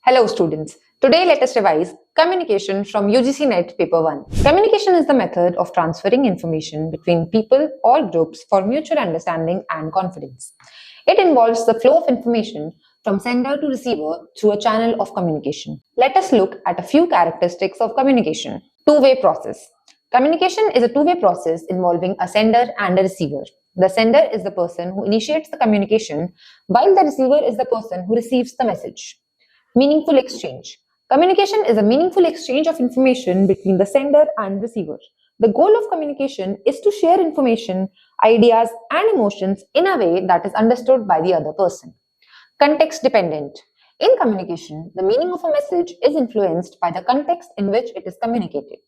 Hello students. Today let us revise communication from UGC NET paper 1. Communication is the method of transferring information between people or groups for mutual understanding and confidence. It involves the flow of information from sender to receiver through a channel of communication. Let us look at a few characteristics of communication. Two-way process. Communication is a two-way process involving a sender and a receiver. The sender is the person who initiates the communication, while the receiver is the person who receives the message. Meaningful exchange. Communication is a meaningful exchange of information between the sender and receiver. The goal of communication is to share information, ideas, and emotions in a way that is understood by the other person. Context dependent. In communication, the meaning of a message is influenced by the context in which it is communicated.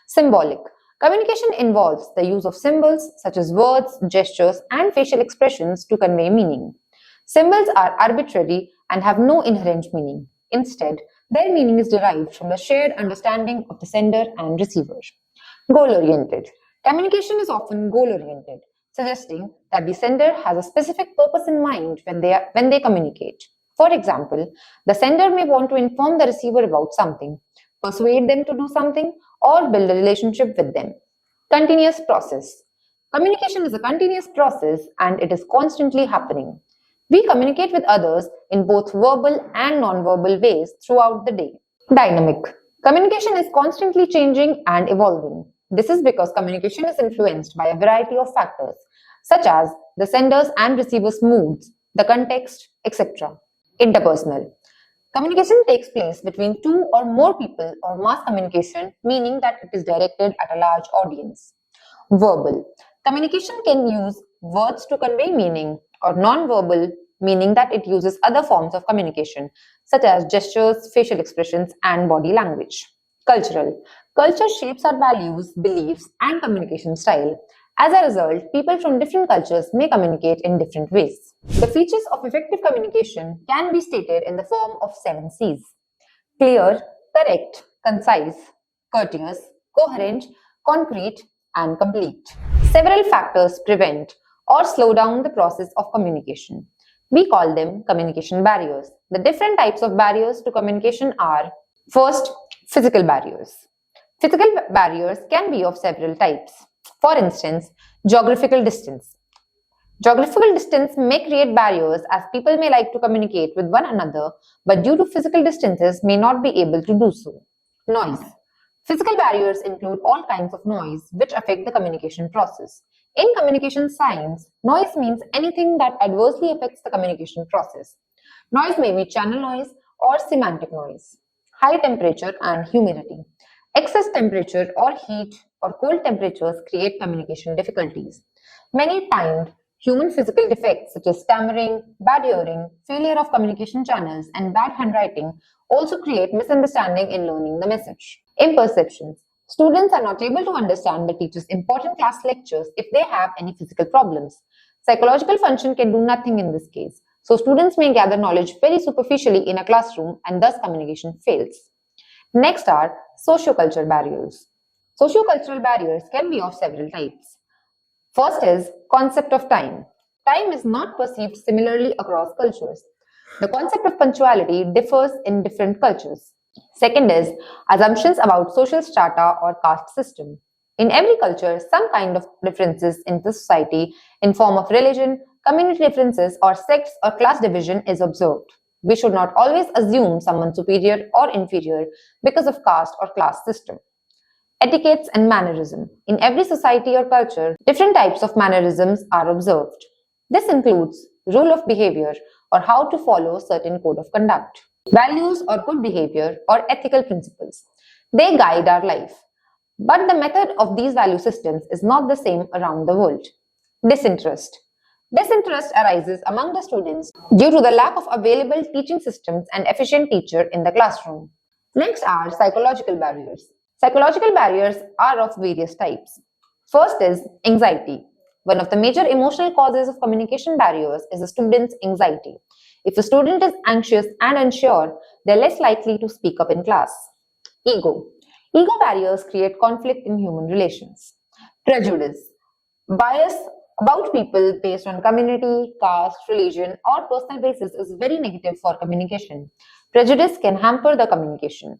Symbolic. Communication involves the use of symbols such as words, gestures, and facial expressions to convey meaning. Symbols are arbitrary and have no inherent meaning. Instead, their meaning is derived from the shared understanding of the sender and receiver. Goal-oriented. Communication is often goal-oriented, suggesting that the sender has a specific purpose in mind when they communicate. For example, the sender may want to inform the receiver about something, persuade them to do something, or build a relationship with them. Continuous process. Communication is a continuous process and it is constantly happening. We communicate with others in both verbal and non-verbal ways throughout the day. Dynamic. Communication is constantly changing and evolving. This is because communication is influenced by a variety of factors, such as the sender's and receiver's moods, the context, etc. Interpersonal. Communication takes place between two or more people or mass communication, meaning that it is directed at a large audience. Verbal. Communication can use words to convey meaning, or non-verbal, meaning that it uses other forms of communication, such as gestures, facial expressions, and body language. Cultural. Culture shapes our values, beliefs, and communication style. As a result, people from different cultures may communicate in different ways. The features of effective communication can be stated in the form of 7 C's. Clear, correct, concise, courteous, coherent, concrete, and complete. Several factors prevent or slow down the process of communication. We call them communication barriers. The different types of barriers to communication are: first, physical barriers. Physical barriers can be of several types. For instance, geographical distance. Geographical distance may create barriers as people may like to communicate with one another, but due to physical distances may not be able to do so. Noise. Physical barriers include all kinds of noise which affect the communication process. In communication science, noise means anything that adversely affects the communication process. Noise may be channel noise or semantic noise. High temperature and humidity. Excess temperature or heat or cold temperatures create communication difficulties. Many timed human physical defects such as stammering, bad hearing, failure of communication channels, and bad handwriting also create misunderstanding in learning the message. Imperceptions. Students are not able to understand the teacher's important class lectures if they have any physical problems. Psychological function can do nothing in this case, so students may gather knowledge very superficially in a classroom and thus communication fails. Next are sociocultural barriers. Sociocultural barriers can be of several types. First is concept of time. Time is not perceived similarly across cultures. The concept of punctuality differs in different cultures. Second is assumptions about social strata or caste system. In every culture, some kind of differences in the society in form of religion, community differences, or sex or class division is observed. We should not always assume someone superior or inferior because of caste or class system. Etiquettes and mannerism. In every society or culture, different types of mannerisms are observed. This includes rule of behavior or how to follow certain code of conduct. Values or good behavior or ethical principles. They guide our life. But the method of these value systems is not the same around the world. Disinterest. Disinterest arises among the students due to the lack of available teaching systems and efficient teacher in the classroom. Next are psychological barriers. Psychological barriers are of various types. First is anxiety. One of the major emotional causes of communication barriers is a student's anxiety. If a student is anxious and unsure, they are less likely to speak up in class. Ego. Ego barriers create conflict in human relations. Prejudice. Bias about people based on community, caste, religion, or personal basis is very negative for communication. Prejudice can hamper the communication.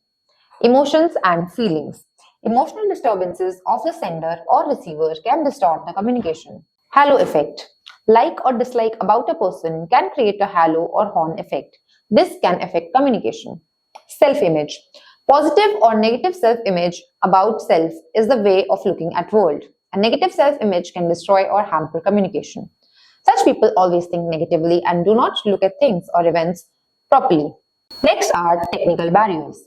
Emotions and feelings. Emotional disturbances of the sender or receiver can distort the communication. Halo effect. Like or dislike about a person can create a halo or horn effect. This can affect communication. Self-image. Positive or negative self-image about self is the way of looking at world. A negative self-image can destroy or hamper communication. Such people always think negatively and do not look at things or events properly. Next are technical barriers.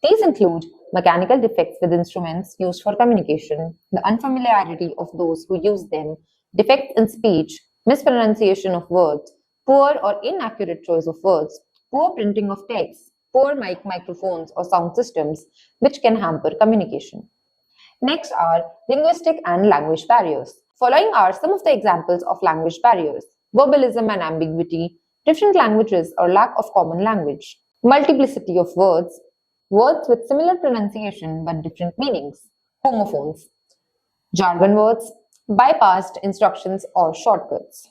These include mechanical defects with instruments used for communication, the unfamiliarity of those who use them, defects in speech, mispronunciation of words, poor or inaccurate choice of words, poor printing of text, poor microphones or sound systems, which can hamper communication. Next are linguistic and language barriers. Following are some of the examples of language barriers: verbalism and ambiguity, different languages or lack of common language, multiplicity of words, words with similar pronunciation but different meanings, homophones, jargon words, bypassed instructions or shortcuts.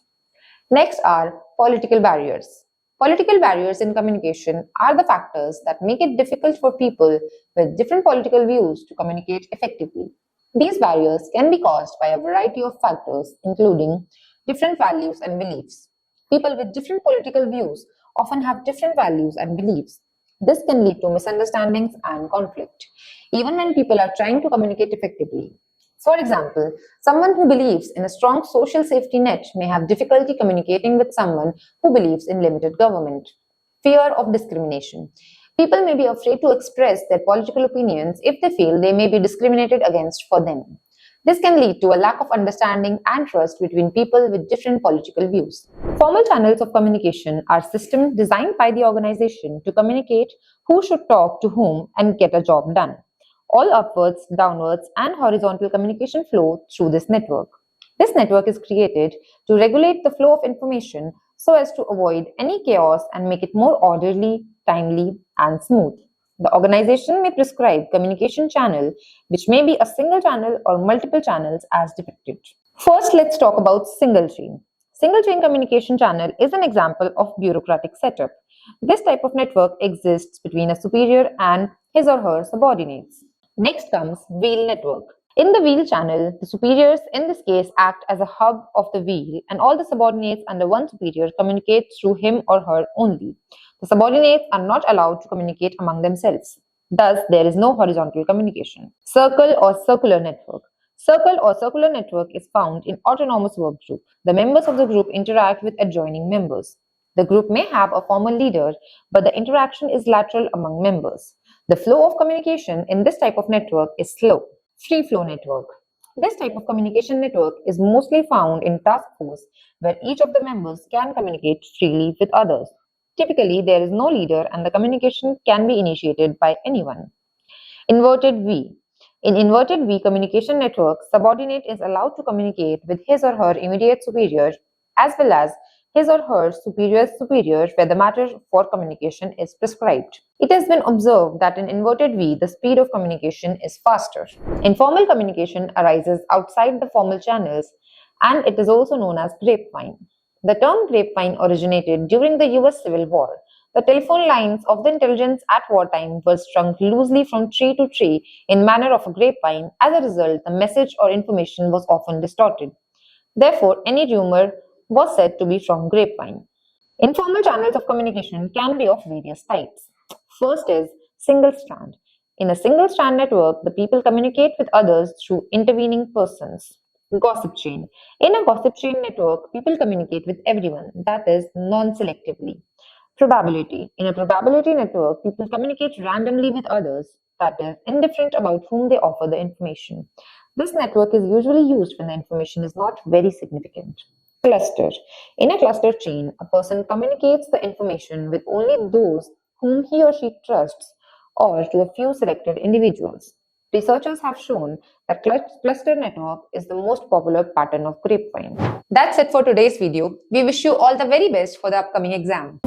Next are political barriers. Political barriers in communication are the factors that make it difficult for people with different political views to communicate effectively. These barriers can be caused by a variety of factors, including different values and beliefs. People with different political views often have different values and beliefs. This can lead to misunderstandings and conflict, even when people are trying to communicate effectively. For example, someone who believes in a strong social safety net may have difficulty communicating with someone who believes in limited government. Fear of discrimination. People may be afraid to express their political opinions if they feel they may be discriminated against for them. This can lead to a lack of understanding and trust between people with different political views. Formal channels of communication are systems designed by the organization to communicate who should talk to whom and get a job done. All upwards, downwards, and horizontal communication flow through this network. This network is created to regulate the flow of information so as to avoid any chaos and make it more orderly, timely, and smooth. The organization may prescribe communication channel, which may be a single channel or multiple channels as depicted. First, let's talk about single chain. Single chain communication channel is an example of bureaucratic setup. This type of network exists between a superior and his or her subordinates. Next comes wheel network. In the wheel channel, the superiors in this case act as a hub of the wheel and all the subordinates under one superior communicate through him or her only. The subordinates are not allowed to communicate among themselves. Thus, there is no horizontal communication. Circle or circular network. Circle or circular network is found in autonomous work group. The members of the group interact with adjoining members. The group may have a formal leader, but the interaction is lateral among members. The flow of communication in this type of network is slow. Free flow network. This type of communication network is mostly found in task force, where each of the members can communicate freely with others. Typically, there is no leader and the communication can be initiated by anyone. Inverted V. In inverted V communication network, subordinate is allowed to communicate with his or her immediate superior as well as his or her superior's superior where the matter for communication is prescribed. It has been observed that in inverted V, the speed of communication is faster. Informal communication arises outside the formal channels and it is also known as grapevine. The term grapevine originated during the US Civil War. The telephone lines of the intelligence at wartime were strung loosely from tree to tree in manner of a grapevine. As a result, the message or information was often distorted. Therefore, any rumor was said to be from grapevine. Informal channels of communication can be of various types. First is single strand. In a single strand network, the people communicate with others through intervening persons. Gossip chain. In a gossip chain network, people communicate with everyone, that is, non-selectively. Probability. In a probability network, people communicate randomly with others, that is, indifferent about whom they offer the information. This network is usually used when the information is not very significant. Cluster. In a cluster chain, a person communicates the information with only those whom he or she trusts or to a few selected individuals. Researchers have shown that cluster network is the most popular pattern of grapevine. That's it for today's video. We wish you all the very best for the upcoming exam.